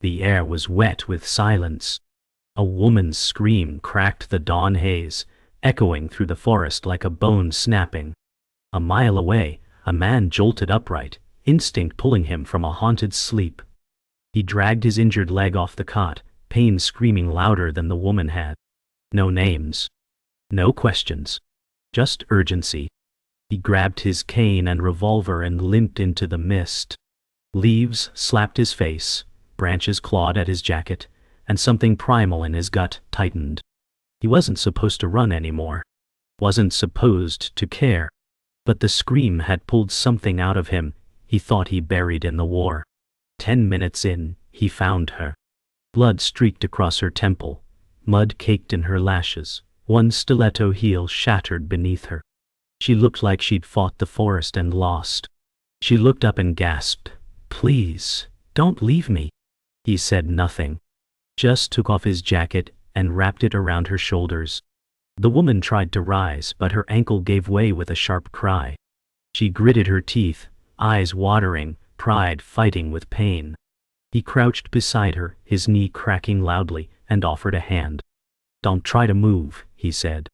The air was wet with silence. A woman's scream cracked the dawn haze, echoing through the forest like a bone snapping. A mile away, a man jolted upright, instinct pulling him from a haunted sleep. He dragged his injured leg off the cot, pain screaming louder than the woman had. No names. No questions. Just urgency. He grabbed his cane and revolver and limped into the mist. Leaves slapped his face, branches clawed at his jacket, and something primal in his gut tightened. He wasn't supposed to run anymore. Wasn't supposed to care. But the scream had pulled something out of him he thought he buried in the war. 10 minutes in, he found her. Blood streaked across her temple, mud caked in her lashes, one stiletto heel shattered beneath her. She looked like she'd fought the forest and lost. She looked up and gasped, "Please, don't leave me." He said nothing, just took off his jacket and wrapped it around her shoulders. The woman tried to rise, but her ankle gave way with a sharp cry. She gritted her teeth, eyes watering, pride fighting with pain. He crouched beside her, his knee cracking loudly, and offered a hand. "Don't try to move," he said.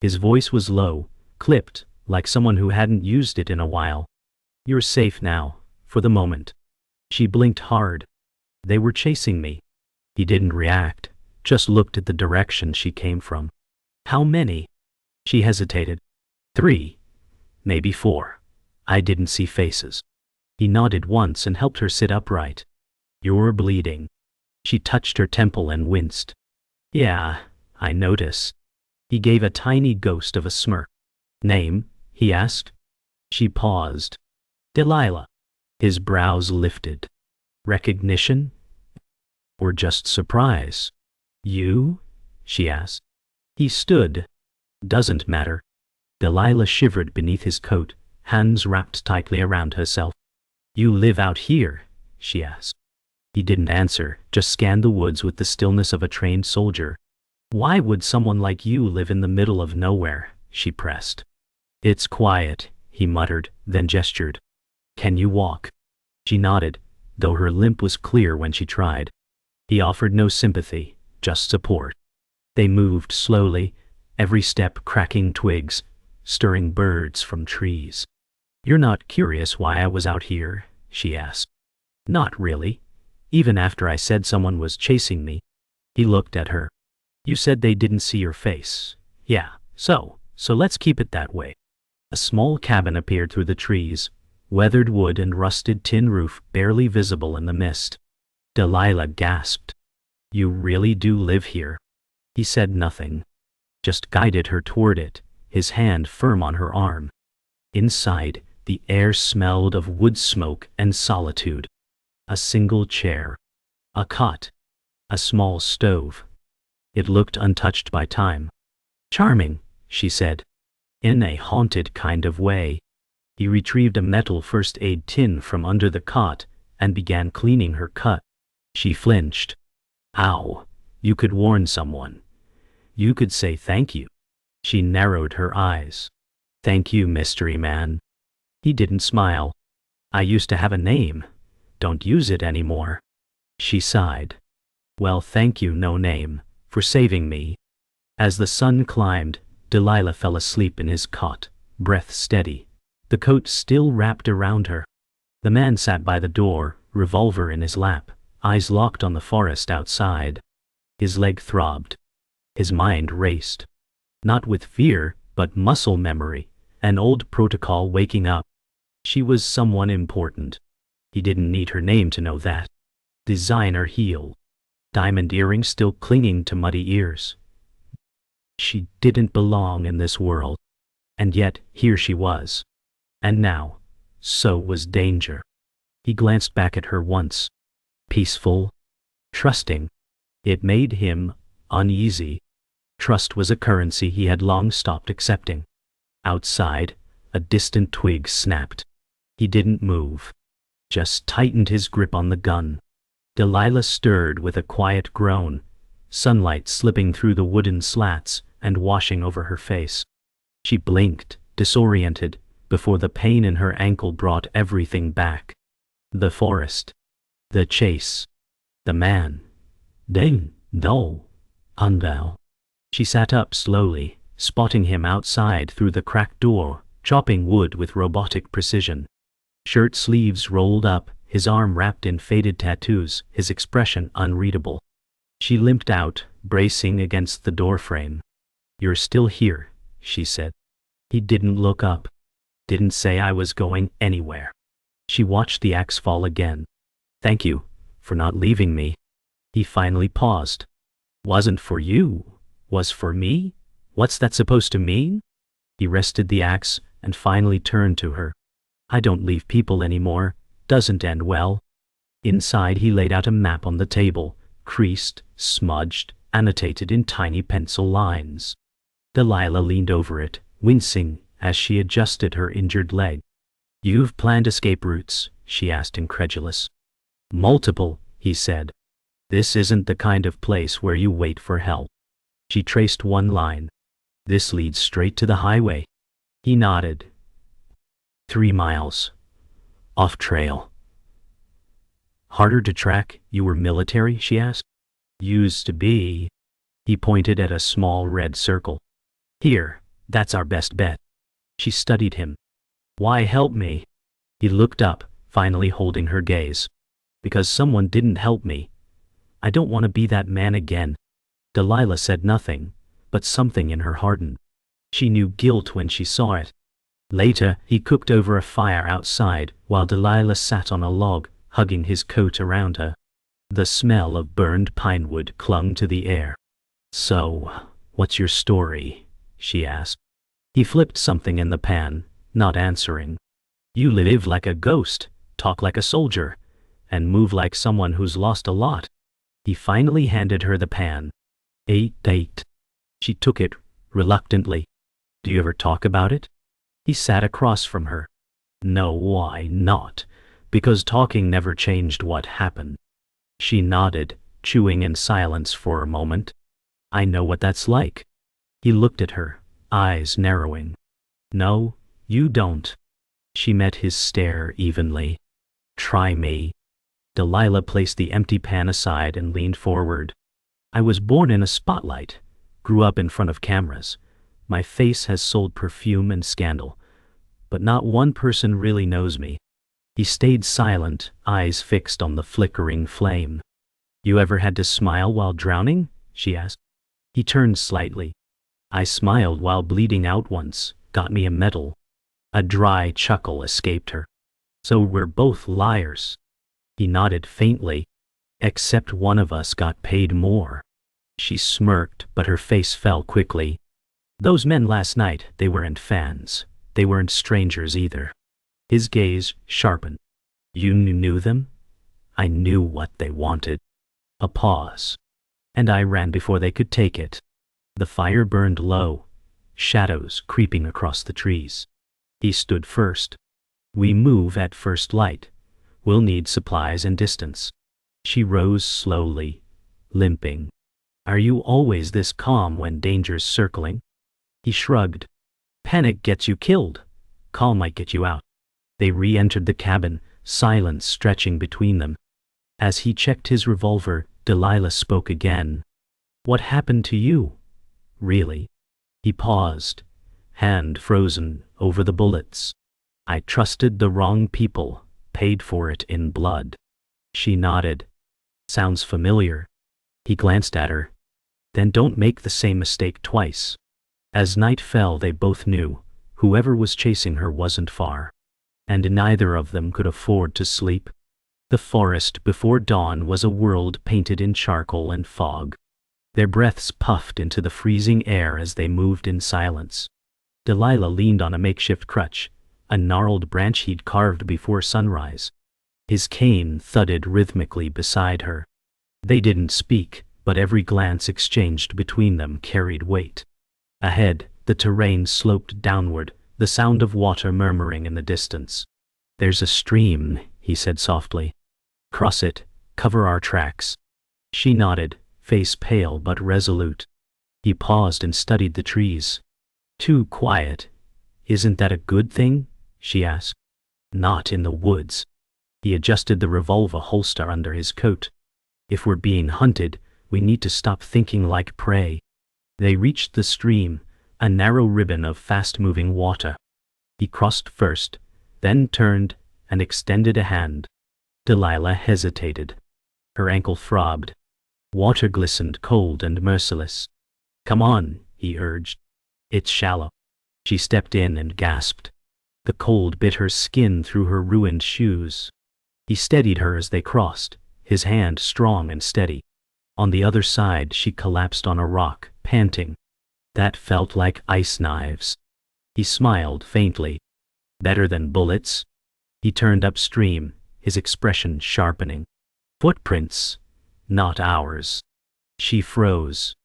His voice was low, clipped, like someone who hadn't used it in a while. "You're safe now, for the moment." She blinked hard. "They were chasing me." He didn't react, just looked at the direction she came from. "How many?" She hesitated. 3, maybe 4. I didn't see faces. He nodded once and helped her sit upright. "You're bleeding." She touched her temple and winced. "Yeah, I notice." He gave a tiny ghost of a smirk. "Name?" he asked. She paused. "Delilah." His brows lifted. "Recognition? Or just surprise?" "You?" she asked. He stood. "Doesn't matter." Delilah shivered beneath his coat, hands wrapped tightly around herself. "You live out here?" she asked. He didn't answer, just scanned the woods with the stillness of a trained soldier. "Why would someone like you live in the middle of nowhere?" she pressed. "It's quiet," he muttered, then gestured. "Can you walk?" She nodded, though her limp was clear when she tried. He offered no sympathy, just support. They moved slowly, every step cracking twigs, stirring birds from trees. "You're not curious why I was out here?" she asked. "Not really. Even after I said someone was chasing me." He looked at her. "You said they didn't see your face." "Yeah, so let's keep it that way." A small cabin appeared through the trees, weathered wood and rusted tin roof barely visible in the mist. Delilah gasped. "You really do live here?" He said nothing, just guided her toward it, his hand firm on her arm. Inside, the air smelled of wood smoke and solitude. A single chair. A cot. A small stove. It looked untouched by time. "Charming," she said, in a haunted kind of way. He retrieved a metal first aid tin from under the cot and began cleaning her cut. She flinched. "Ow, you could warn someone. You could say thank you." She narrowed her eyes. "Thank you, mystery man." He didn't smile. "I used to have a name. Don't use it anymore." She sighed. "Well, thank you, no name, for saving me." As the sun climbed, Delilah fell asleep in his cot, breath steady, the coat still wrapped around her. The man sat by the door, revolver in his lap, eyes locked on the forest outside. His leg throbbed. His mind raced. Not with fear, but muscle memory, an old protocol waking up. She was someone important. He didn't need her name to know that. Designer heel. Diamond earrings still clinging to muddy ears. She didn't belong in this world. And yet, here she was. And now, so was danger. He glanced back at her once. Peaceful. Trusting. It made him uneasy. Trust was a currency he had long stopped accepting. Outside, a distant twig snapped. He didn't move. Just tightened his grip on the gun. Delilah stirred with a quiet groan, sunlight slipping through the wooden slats and washing over her face. She blinked, disoriented, before the pain in her ankle brought everything back. The forest. The chase. The man. Ding, no, undown. She sat up slowly, spotting him outside through the cracked door, chopping wood with robotic precision. Shirt sleeves rolled up, his arm wrapped in faded tattoos, his expression unreadable. She limped out, bracing against the doorframe. "You're still here," she said. He didn't look up. "Didn't say I was going anywhere." She watched the axe fall again. "Thank you for not leaving me." He finally paused. "Wasn't for you, was for me? What's that supposed to mean?" He rested the axe and finally turned to her. "I don't leave people anymore, doesn't end well." Inside he laid out a map on the table, creased, smudged, annotated in tiny pencil lines. Delilah leaned over it, wincing as she adjusted her injured leg. "You've planned escape routes?" she asked, incredulous. "Multiple," he said. "This isn't the kind of place where you wait for help." She traced one line. "This leads straight to the highway." He nodded. 3 miles. Off trail. "Harder to track? You were military?" she asked. "Used to be." He pointed at a small red circle. "Here, that's our best bet." She studied him. "Why help me?" He looked up, finally holding her gaze. "Because someone didn't help me. I don't want to be that man again." Delilah said nothing, but something in her hardened. She knew guilt when she saw it. Later, he cooked over a fire outside while Delilah sat on a log, hugging his coat around her. The smell of burned pine wood clung to the air. "So, what's your story?" she asked. He flipped something in the pan, not answering. "You live like a ghost, talk like a soldier, and move like someone who's lost a lot." He finally handed her the pan. Eight. She took it, reluctantly. "Do you ever talk about it?" He sat across from her. "No, why not? Because talking never changed what happened." She nodded, chewing in silence for a moment. "I know what that's like." He looked at her, eyes narrowing. "No, you don't." She met his stare evenly. "Try me." Delilah placed the empty pan aside and leaned forward. "I was born in a spotlight, grew up in front of cameras. My face has sold perfume and scandal, but not one person really knows me." He stayed silent, eyes fixed on the flickering flame. "You ever had to smile while drowning?" she asked. He turned slightly. "I smiled while bleeding out once, got me a medal." A dry chuckle escaped her. "So we're both liars." He nodded faintly. "Except one of us got paid more." She smirked, but her face fell quickly. "Those men last night, they weren't fans. They weren't strangers either." His gaze sharpened. "You knew them?" "I knew what they wanted." A pause. "And I ran before they could take it." The fire burned low, shadows creeping across the trees. He stood first. "We move at first light. We'll need supplies and distance." She rose slowly, limping. "Are you always this calm when danger's circling?" He shrugged. "Panic gets you killed. Calm might get you out." They re-entered the cabin, silence stretching between them. As he checked his revolver, Delilah spoke again. "What happened to you? Really?" He paused, hand frozen over the bullets. "I trusted the wrong people, paid for it in blood." She nodded. "Sounds familiar." He glanced at her. "Then don't make the same mistake twice." As night fell, they both knew whoever was chasing her wasn't far, and neither of them could afford to sleep. The forest before dawn was a world painted in charcoal and fog. Their breaths puffed into the freezing air as they moved in silence. Delilah leaned on a makeshift crutch, a gnarled branch he'd carved before sunrise. His cane thudded rhythmically beside her. They didn't speak, but every glance exchanged between them carried weight. Ahead, the terrain sloped downward, the sound of water murmuring in the distance. "There's a stream," he said softly. "Cross it, cover our tracks." She nodded, face pale but resolute. He paused and studied the trees. "Too quiet. Isn't that a good thing?" she asked. "Not in the woods." He adjusted the revolver holster under his coat. If we're being hunted, we need to stop thinking like prey. They reached the stream, a narrow ribbon of fast-moving water. He crossed first, then turned and extended a hand. Delilah hesitated. Her ankle throbbed. Water glistened cold and merciless. "Come on," he urged. "It's shallow." She stepped in and gasped. The cold bit her skin through her ruined shoes. He steadied her as they crossed, his hand strong and steady. On the other side she collapsed on a rock, panting. That felt like ice knives. He smiled faintly. "Better than bullets?" He turned upstream, his expression sharpening. "Footprints, not ours." She froze.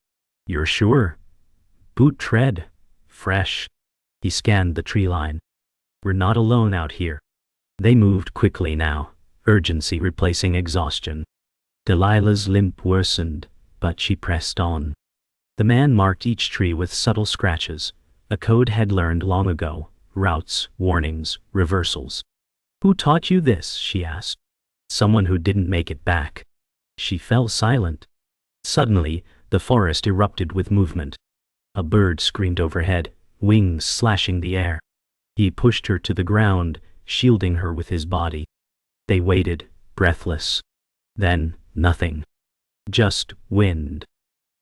"You're sure?" "Boot tread. Fresh." He scanned the tree line. "We're not alone out here." They moved quickly now, urgency replacing exhaustion. Delilah's limp worsened, but she pressed on. The man marked each tree with subtle scratches, a code had learned long ago: routes, warnings, reversals. "Who taught you this?" she asked. "Someone who didn't make it back." She fell silent. Suddenly, the forest erupted with movement. A bird screamed overhead, wings slashing the air. He pushed her to the ground, shielding her with his body. They waited, breathless. Then, nothing. Just wind.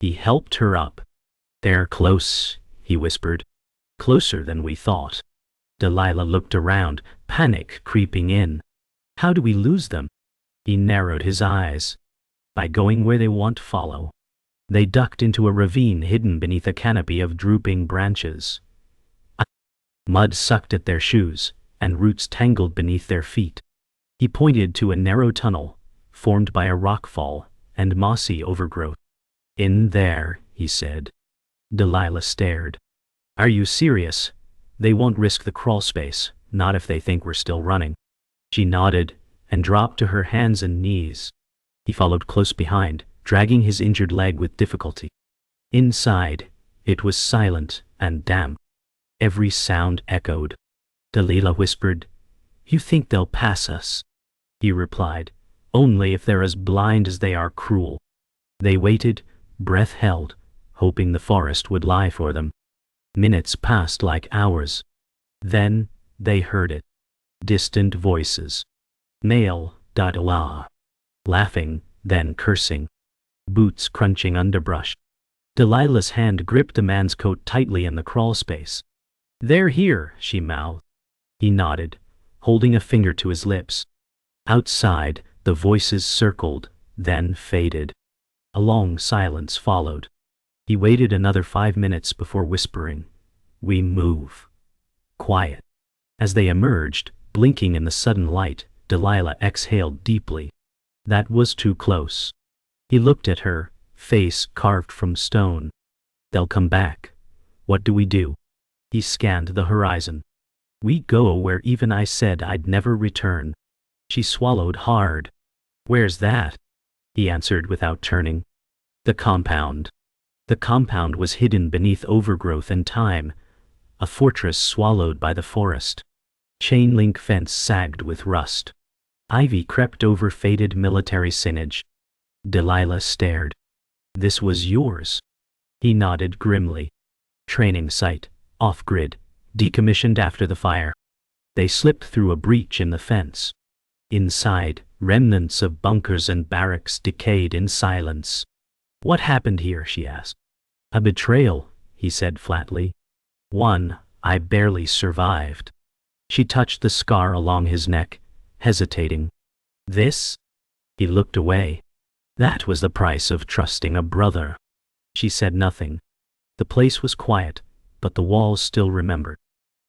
He helped her up. "They're close," he whispered. "Closer than we thought." Delilah looked around, panic creeping in. "How do we lose them?" He narrowed his eyes. "By going where they won't follow." They ducked into a ravine hidden beneath a canopy of drooping branches. Mud sucked at their shoes, and roots tangled beneath their feet. He pointed to a narrow tunnel, formed by a rockfall and mossy overgrowth. "In there," he said. Delilah stared. "Are you serious? They won't risk the crawl space, not if they think we're still running." She nodded and dropped to her hands and knees. He followed close behind, dragging his injured leg with difficulty. Inside, it was silent and damp. Every sound echoed. Delilah whispered, "You think they'll pass us?" He replied, "Only if they're as blind as they are cruel." They waited, breath held, hoping the forest would lie for them. Minutes passed like hours. Then, they heard it. Distant voices. Male, laughing, then cursing. Boots crunching underbrush. Delilah's hand gripped the man's coat tightly in the crawl space. "They're here," she mouthed. He nodded, holding a finger to his lips. Outside, the voices circled, then faded. A long silence followed. He waited another 5 minutes before whispering, "We move." Quiet. As they emerged, blinking in the sudden light, Delilah exhaled deeply. That was too close. He looked at her, face carved from stone. "They'll come back. What do we do?" He scanned the horizon. "We go where even I said I'd never return." She swallowed hard. "Where's that?" He answered without turning. "The compound." The compound was hidden beneath overgrowth and time, a fortress swallowed by the forest. Chain-link fence sagged with rust. Ivy crept over faded military signage. Delilah stared. "This was yours?" He nodded grimly. "Training site, off-grid, decommissioned after the fire." They slipped through a breach in the fence. Inside, remnants of bunkers and barracks decayed in silence. "What happened here?" she asked. "A betrayal," he said flatly. "One I barely survived." She touched the scar along his neck, hesitating. "This?" He looked away. "That was the price of trusting a brother." She said nothing. The place was quiet, but the walls still remembered,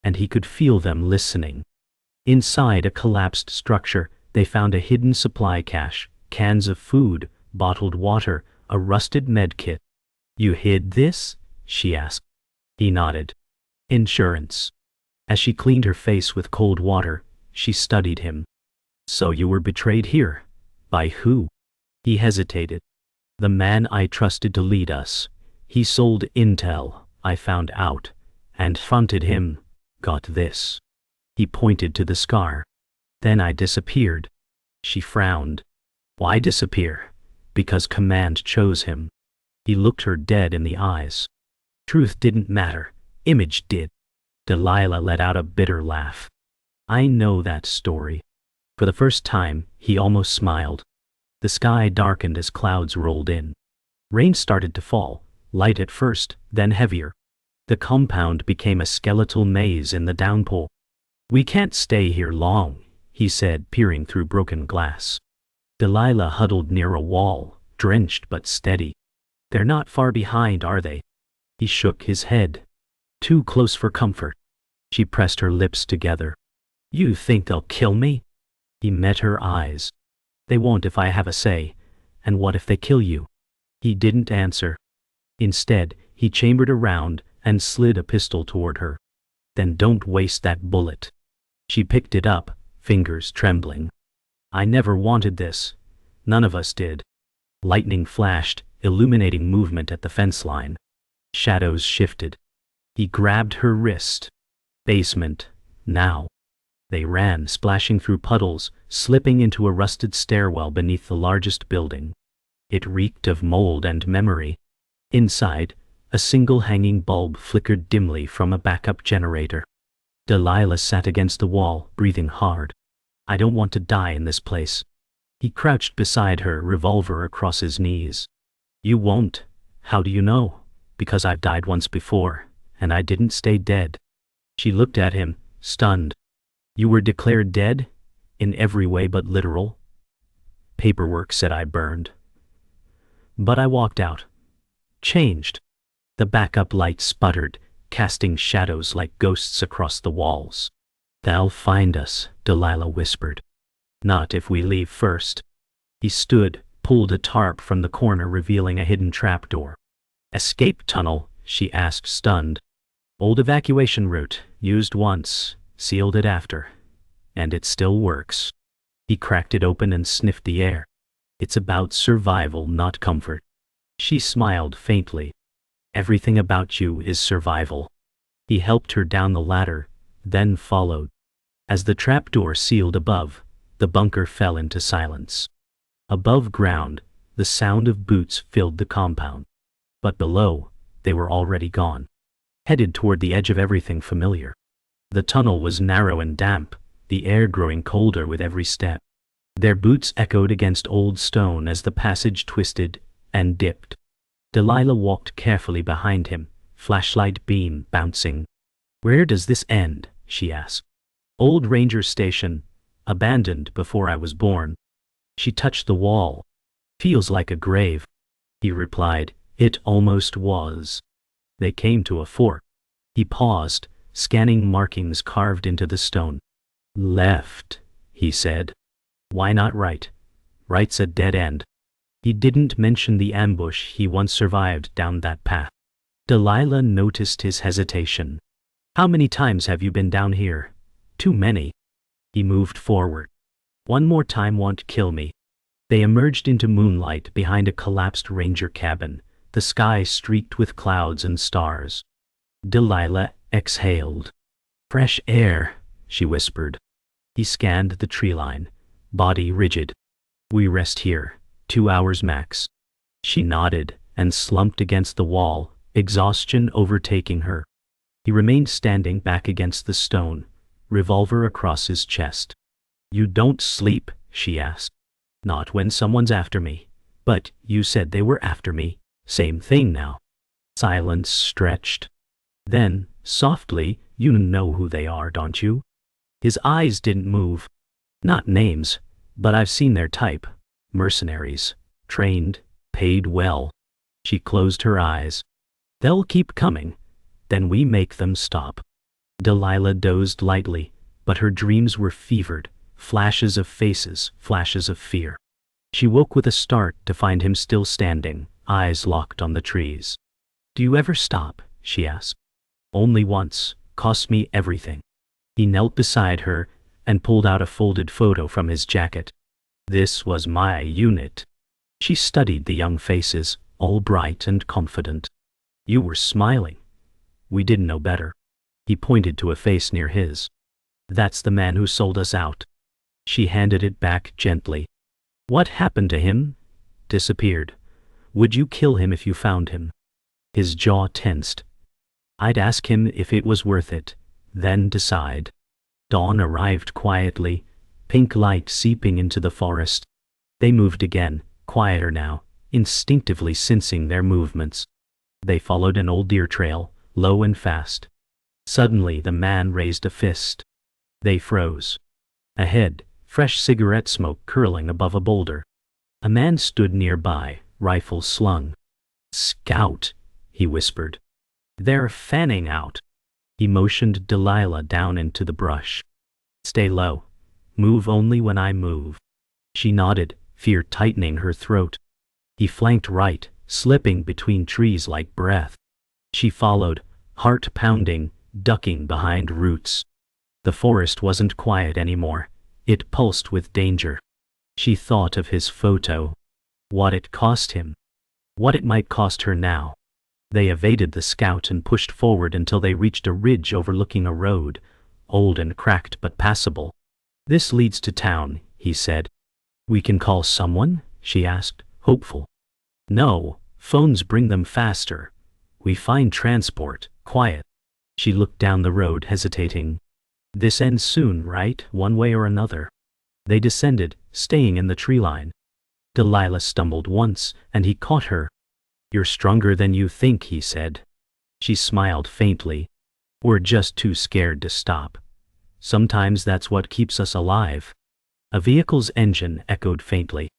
and he could feel them listening. Inside a collapsed structure, they found a hidden supply cache, cans of food, bottled water, a rusted med kit. "You hid this?" she asked. He nodded. "Insurance." As she cleaned her face with cold water, she studied him. "So you were betrayed here? By who?" He hesitated. "The man I trusted to lead us. He sold intel, I found out, and fronted him, got this." He pointed to the scar. "Then I disappeared." She frowned. "Why disappear?" because command chose him. He looked her dead in the eyes. Truth didn't matter, image did. Delilah let out a bitter laugh. I know that story. For the first time, he almost smiled. The sky darkened as clouds rolled in. Rain started to fall, light at first, then heavier. The compound became a skeletal maze in the downpour. We can't stay here long, he said, peering through broken glass. Delilah huddled near a wall, drenched but steady. They're not far behind, are they? He shook his head. Too close for comfort. She pressed her lips together. You think they'll kill me? He met her eyes. They won't if I have a say. And what if they kill you? He didn't answer. Instead, he chambered around and slid a pistol toward her. Then don't waste that bullet. She picked it up, fingers trembling. I never wanted this. None of us did. Lightning flashed, illuminating movement at the fence line. Shadows shifted. He grabbed her wrist. Basement, now. They ran, splashing through puddles, slipping into a rusted stairwell beneath the largest building. It reeked of mold and memory. Inside, a single hanging bulb flickered dimly from a backup generator. Delilah sat against the wall, breathing hard. I don't want to die in this place. He crouched beside her, revolver across his knees. You won't. How do you know? Because I've died once before, and I didn't stay dead. She looked at him, stunned. You were declared dead? In every way but literal? Paperwork said I burned. But I walked out. Changed. The backup light sputtered, casting shadows like ghosts across the walls. They'll find us, Delilah whispered. Not if we leave first. He stood, pulled a tarp from the corner, revealing a hidden trapdoor. Escape tunnel? She asked, stunned. Old evacuation route, used once, sealed it after. And it still works. He cracked it open and sniffed the air. It's about survival, not comfort. She smiled faintly. Everything about you is survival. He helped her down the ladder, then followed. As the trapdoor sealed above, the bunker fell into silence. Above ground, the sound of boots filled the compound. But below, they were already gone, headed toward the edge of everything familiar. The tunnel was narrow and damp, the air growing colder with every step. Their boots echoed against old stone as the passage twisted and dipped. Delilah walked carefully behind him, flashlight beam bouncing. Where does this end? She asked. Old ranger station, abandoned before I was born. She touched the wall. Feels like a grave. He replied. It almost was. They came to a fork. He paused, scanning markings carved into the stone. Left, he said. Why not right? Right's a dead end. He didn't mention the ambush he once survived down that path. Delilah noticed his hesitation. How many times have you been down here? Too many. He moved forward. One more time won't kill me. They emerged into moonlight behind a collapsed ranger cabin, the sky streaked with clouds and stars. Delilah exhaled. Fresh air, she whispered. He scanned the tree line, body rigid. We rest here, 2 hours max. She nodded and slumped against the wall, exhaustion overtaking her. He remained standing back against the stone, revolver across his chest. You don't sleep? She asked. Not when someone's after me. But you said they were after me. Same thing now. Silence stretched. Then, softly, you know who they are, don't you? His eyes didn't move. Not names, but I've seen their type. Mercenaries. Trained, paid well. She closed her eyes. They'll keep coming. Then we make them stop. Delilah dozed lightly, but her dreams were fevered, flashes of faces, flashes of fear. She woke with a start to find him still standing, eyes locked on the trees. Do you ever stop? She asked. Only once, cost me everything. He knelt beside her and pulled out a folded photo from his jacket. This was my unit. She studied the young faces, all bright and confident. You were smiling. We didn't know better. He pointed to a face near his. That's the man who sold us out. She handed it back gently. What happened to him? disappeared. Would you kill him if you found him? His jaw tensed. I'd ask him if it was worth it, then decide. Dawn arrived quietly, pink light seeping into the forest. They moved again, quieter now, instinctively sensing their movements. They followed an old deer trail, low and fast. Suddenly the man raised a fist. They froze. Ahead, fresh cigarette smoke curling above a boulder. A man stood nearby, rifle slung. Scout, he whispered. They're fanning out. He motioned Delilah down into the brush. Stay low. Move only when I move. She nodded, fear tightening her throat. He flanked right, slipping between trees like breath. She followed, heart pounding, ducking behind roots. The forest wasn't quiet anymore. It pulsed with danger. She thought of his photo. What it cost him. What it might cost her now. They evaded the scout and pushed forward until they reached a ridge overlooking a road, old and cracked but passable. This leads to town, he said. We can call someone? She asked, hopeful. No, phones bring them faster. We find transport, quiet. She looked down the road, hesitating. This ends soon, right, one way or another? They descended, staying in the tree line. Delilah stumbled once, and he caught her. You're stronger than you think, he said. She smiled faintly. We're just too scared to stop. Sometimes that's what keeps us alive. A vehicle's engine echoed faintly.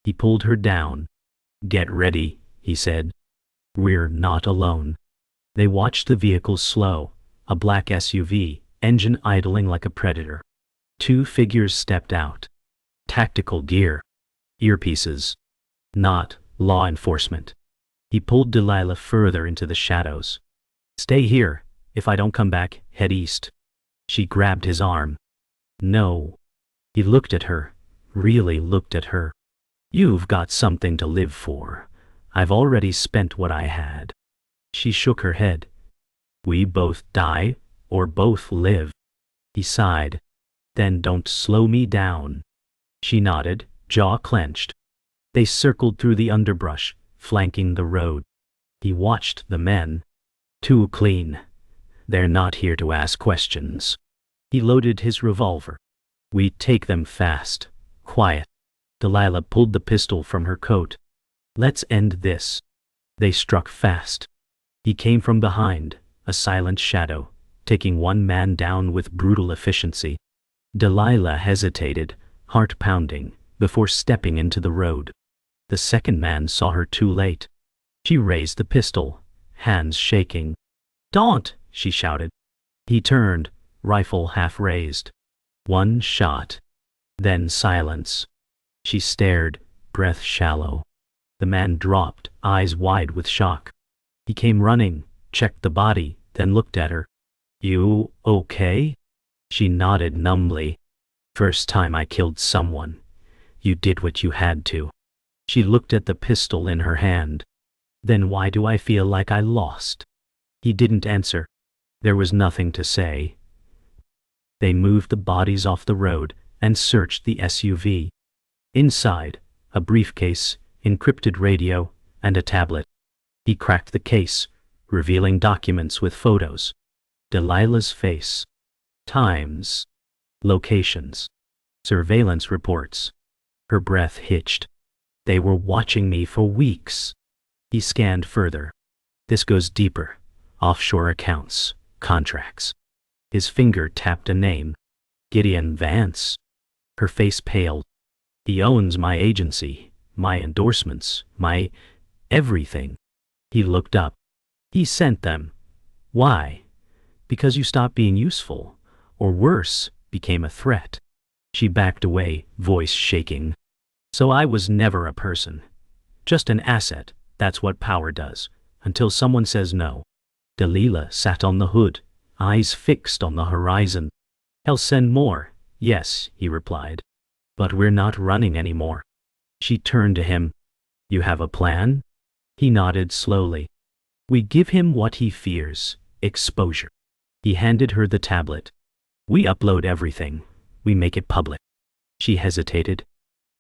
He pulled her down. Get ready, he said. We're not alone. They watched the vehicle slow, a black SUV, engine idling like a predator. Two figures stepped out. Tactical gear. Earpieces. Not law enforcement. He pulled Delilah further into the shadows. Stay here. If I don't come back, head east. She grabbed his arm. No. He looked at her, really looked at her. You've got something to live for. I've already spent what I had. She shook her head. We both die, or both live. He sighed. Then don't slow me down. She nodded, jaw clenched. They circled through the underbrush, flanking the road. He watched the men. Too clean. They're not here to ask questions. He loaded his revolver. We take them fast, quiet. Delilah pulled the pistol from her coat. Let's end this. They struck fast. He came from behind, a silent shadow, taking one man down with brutal efficiency. Delilah hesitated, heart pounding, before stepping into the road. The second man saw her too late. She raised the pistol, hands shaking. Don't, she shouted. He turned, rifle half raised. One shot. Then silence. She stared, breath shallow. The man dropped, eyes wide with shock. He came running, checked the body, then looked at her. You okay? She nodded numbly. First time I killed someone. You did what you had to. She looked at the pistol in her hand. Then why do I feel like I lost? He didn't answer. There was nothing to say. They moved the bodies off the road and searched the SUV. Inside, a briefcase, encrypted radio, and a tablet. He cracked the case, revealing documents with photos. Delilah's face. Times. Locations. Surveillance reports. Her breath hitched. They were watching me for weeks. He scanned further. This goes deeper. Offshore accounts, contracts. His finger tapped a name. Gideon Vance. Her face paled. He owns my agency, my endorsements, my everything. He looked up. He sent them. Why? Because you stopped being useful, or worse, became a threat. She backed away, voice shaking. So I was never a person. Just an asset, that's what power does, until someone says no. Delilah sat on the hood, eyes fixed on the horizon. I'll send more, yes, he replied. But we're not running anymore. She turned to him. You have a plan? He nodded slowly. We give him what he fears, exposure. He handed her the tablet. We upload everything. We make it public. She hesitated.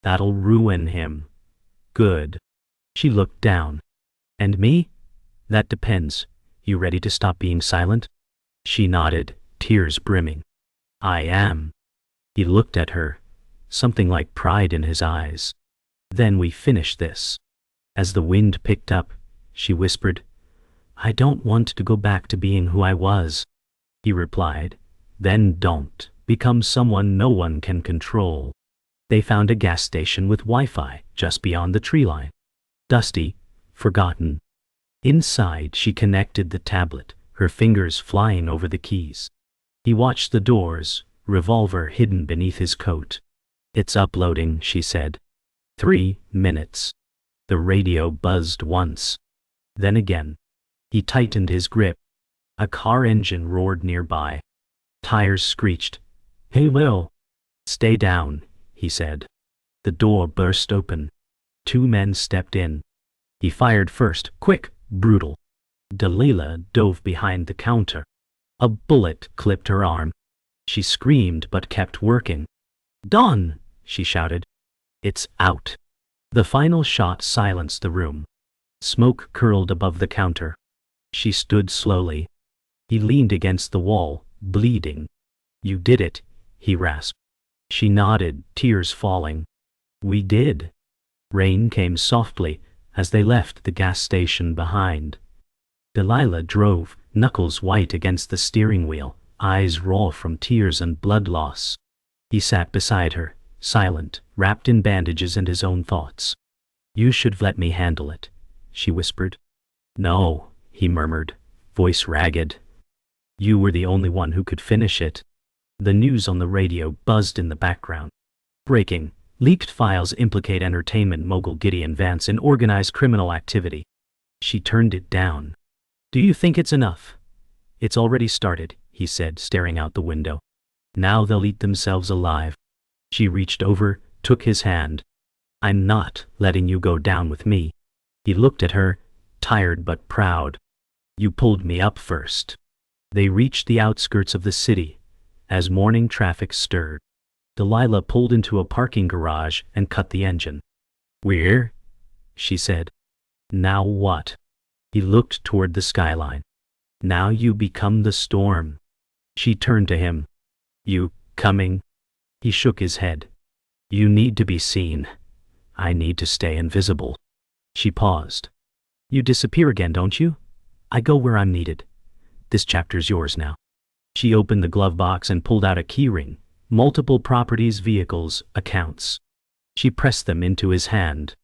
That'll ruin him. Good. She looked down. And me? That depends. You ready to stop being silent? She nodded, tears brimming. I am. He looked at her, something like pride in his eyes. Then we finish this. As the wind picked up, she whispered, I don't want to go back to being who I was. He replied, then don't become someone no one can control. They found a gas station with Wi-Fi just beyond the tree line. Dusty, forgotten. Inside, she connected the tablet, her fingers flying over the keys. He watched the doors, revolver hidden beneath his coat. It's uploading, she said. 3 minutes. The radio buzzed once. Then again. He tightened his grip. A car engine roared nearby. Tires screeched. Hey Will. Stay down, he said. The door burst open. 2 men stepped in. He fired first, quick, brutal. Delilah dove behind the counter. A bullet clipped her arm. She screamed but kept working. Dawn, she shouted. It's out. The final shot silenced the room. Smoke curled above the counter. She stood slowly. He leaned against the wall, bleeding. You did it, he rasped. She nodded, tears falling. We did. Rain came softly as they left the gas station behind. Delilah drove, knuckles white against the steering wheel, eyes raw from tears and blood loss. He sat beside her, silent, wrapped in bandages and his own thoughts. You should let me handle it, she whispered. No, he murmured, voice ragged. You were the only one who could finish it. The news on the radio buzzed in the background. Breaking. Leaked files implicate entertainment mogul Gideon Vance in organized criminal activity. She turned it down. Do you think it's enough? It's already started, he said, staring out the window. Now they'll eat themselves alive. She reached over, took his hand. I'm not letting you go down with me. He looked at her, tired but proud. You pulled me up first. They reached the outskirts of the city. As morning traffic stirred, Delilah pulled into a parking garage and cut the engine. We're? She said. Now what? He looked toward the skyline. Now you become the storm. She turned to him. You coming? He shook his head. You need to be seen. I need to stay invisible. She paused. You disappear again, don't you? I go where I'm needed. This chapter's yours now. She opened the glove box and pulled out a keyring. Multiple properties, vehicles, accounts. She pressed them into his hand.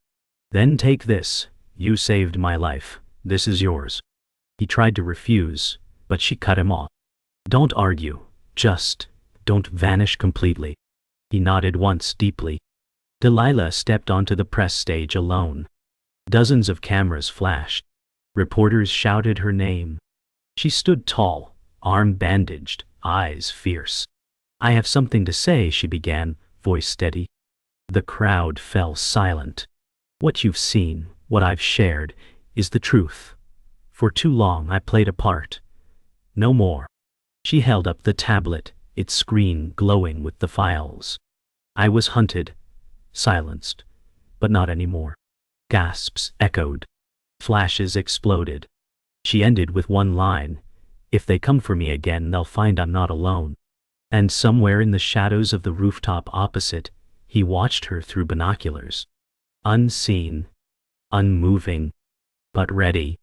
Then take this. You saved my life. This is yours. He tried to refuse, but she cut him off. Don't argue. Just don't vanish completely. He nodded once deeply. Delilah stepped onto the press stage alone. Dozens of cameras flashed. Reporters shouted her name. She stood tall, arm bandaged, eyes fierce. I have something to say, she began, voice steady. The crowd fell silent. What you've seen, what I've shared, is the truth. For too long I played a part. No more. She held up the tablet, its screen glowing with the files. I was hunted, silenced, but not anymore. Gasps echoed. Flashes exploded. She ended with one line. If they come for me again, they'll find I'm not alone. And somewhere in the shadows of the rooftop opposite, he watched her through binoculars. Unseen, unmoving, but ready.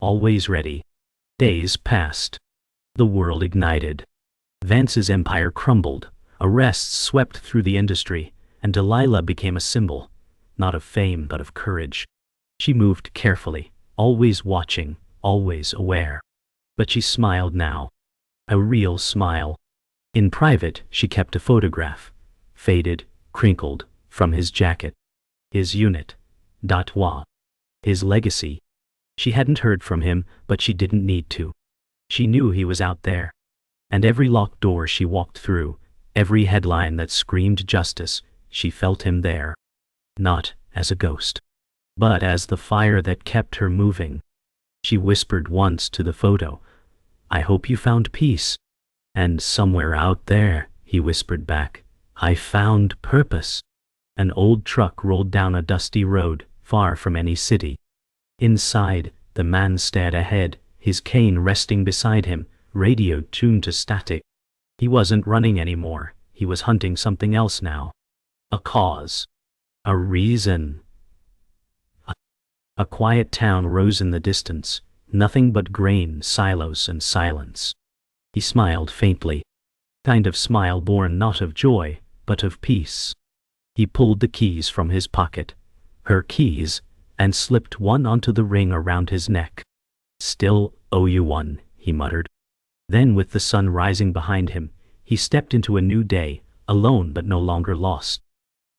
Always ready. Days passed. The world ignited. Vance's empire crumbled. Arrests swept through the industry, and Delilah became a symbol, not of fame but of courage. She moved carefully, always watching, always aware. But she smiled now. A real smile. In private, she kept a photograph, faded, crinkled, from his jacket. His unit. D'Atois. His legacy. She hadn't heard from him, but she didn't need to. She knew he was out there. And every locked door she walked through, every headline that screamed justice, she felt him there. Not as a ghost, but as the fire that kept her moving. She whispered once to the photo, I hope you found peace. And somewhere out there, he whispered back, I found purpose. An old truck rolled down a dusty road, far from any city. Inside, the man stared ahead, his cane resting beside him, radio tuned to static. He wasn't running anymore, he was hunting something else now. A cause. A reason. A quiet town rose in the distance, nothing but grain, silos, and silence. He smiled faintly. Kind of smile born not of joy, but of peace. He pulled the keys from his pocket, her keys, and slipped one onto the ring around his neck. "Still owe you one," he muttered. Then, with the sun rising behind him, he stepped into a new day, alone but no longer lost.